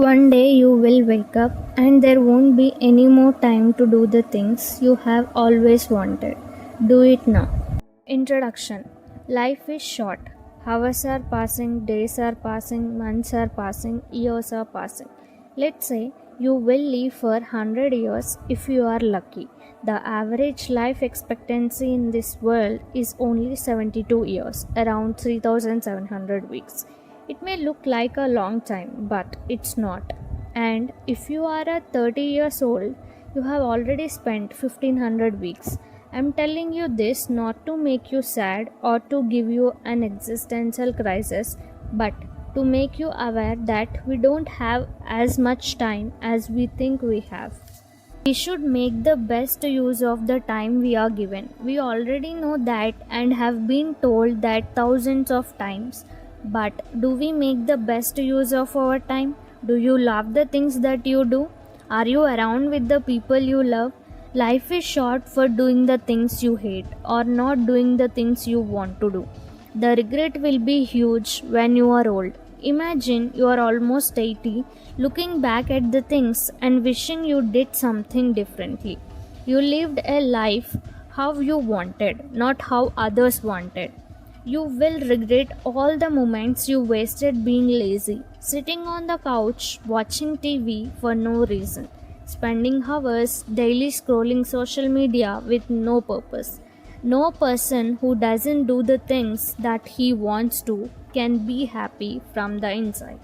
One day you will wake up and there won't be any more time to do the things you have always wanted. Do it now. Introduction. Life is short. Hours are passing, days are passing, months are passing, years are passing. Let's say you will live for 100 years if you are lucky. The average life expectancy in this world is only 72 years, around 3700 weeks. It may look like a long time, but it's not. And if you are a 30 years old, you have already spent 1500 weeks. I'm telling you this not to make you sad or to give you an existential crisis, but to make you aware that we don't have as much time as we think we have. We should make the best use of the time we are given. We already know that and have been told that thousands of times. But do we make the best use of our time? Do you love the things that you do? Are you around with the people you love? Life is short for doing the things you hate or not doing the things you want to do. The regret will be huge when you are old. Imagine you are almost 80, looking back at the things and wishing you did something differently. You lived a life how you wanted, not how others wanted. You will regret all the moments you wasted being lazy, sitting on the couch watching TV for no reason, spending hours daily scrolling social media with no purpose. No person who doesn't do the things that he wants to can be happy from the inside.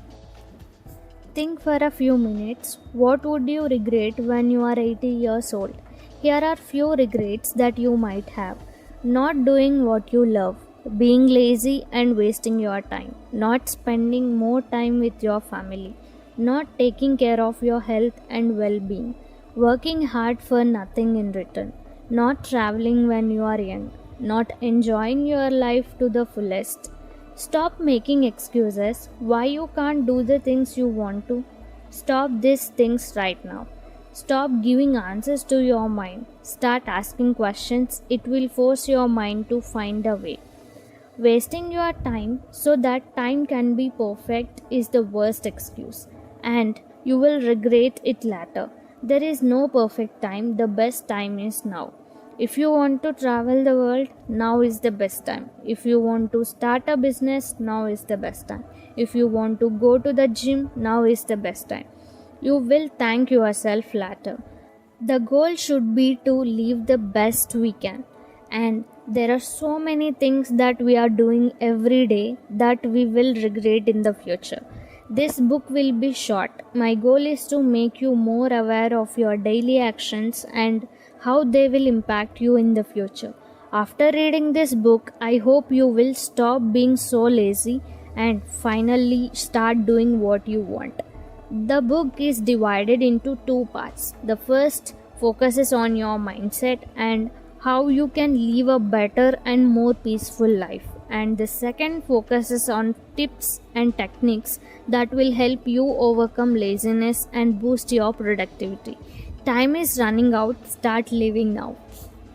Think for a few minutes, what would you regret when you are 80 years old? Here are few regrets that you might have. Not doing what you love, being lazy and wasting your time, not spending more time with your family, not taking care of your health and well-being, working hard for nothing in return, not traveling when you are young, not enjoying your life to the fullest. Stop making excuses why you can't do the things you want to. Stop these things right now. Stop giving answers to your mind. Start asking questions. It will force your mind to find a way. Wasting your time so that time can be perfect is the worst excuse, and you will regret it later. There is no perfect time, the best time is now. If you want to travel the world, now is the best time. If you want to start a business, now is the best time. If you want to go to the gym, now is the best time. You will thank yourself later. The goal should be to live the best we can. And there are so many things that we are doing every day that we will regret in the future. This book will be short. My goal is to make you more aware of your daily actions and how they will impact you in the future. After reading this book, I hope you will stop being so lazy and finally start doing what you want. The book is divided into two parts. The first focuses on your mindset and how you can live a better and more peaceful life. And the second focuses on tips and techniques that will help you overcome laziness and boost your productivity. Time is running out, start living now.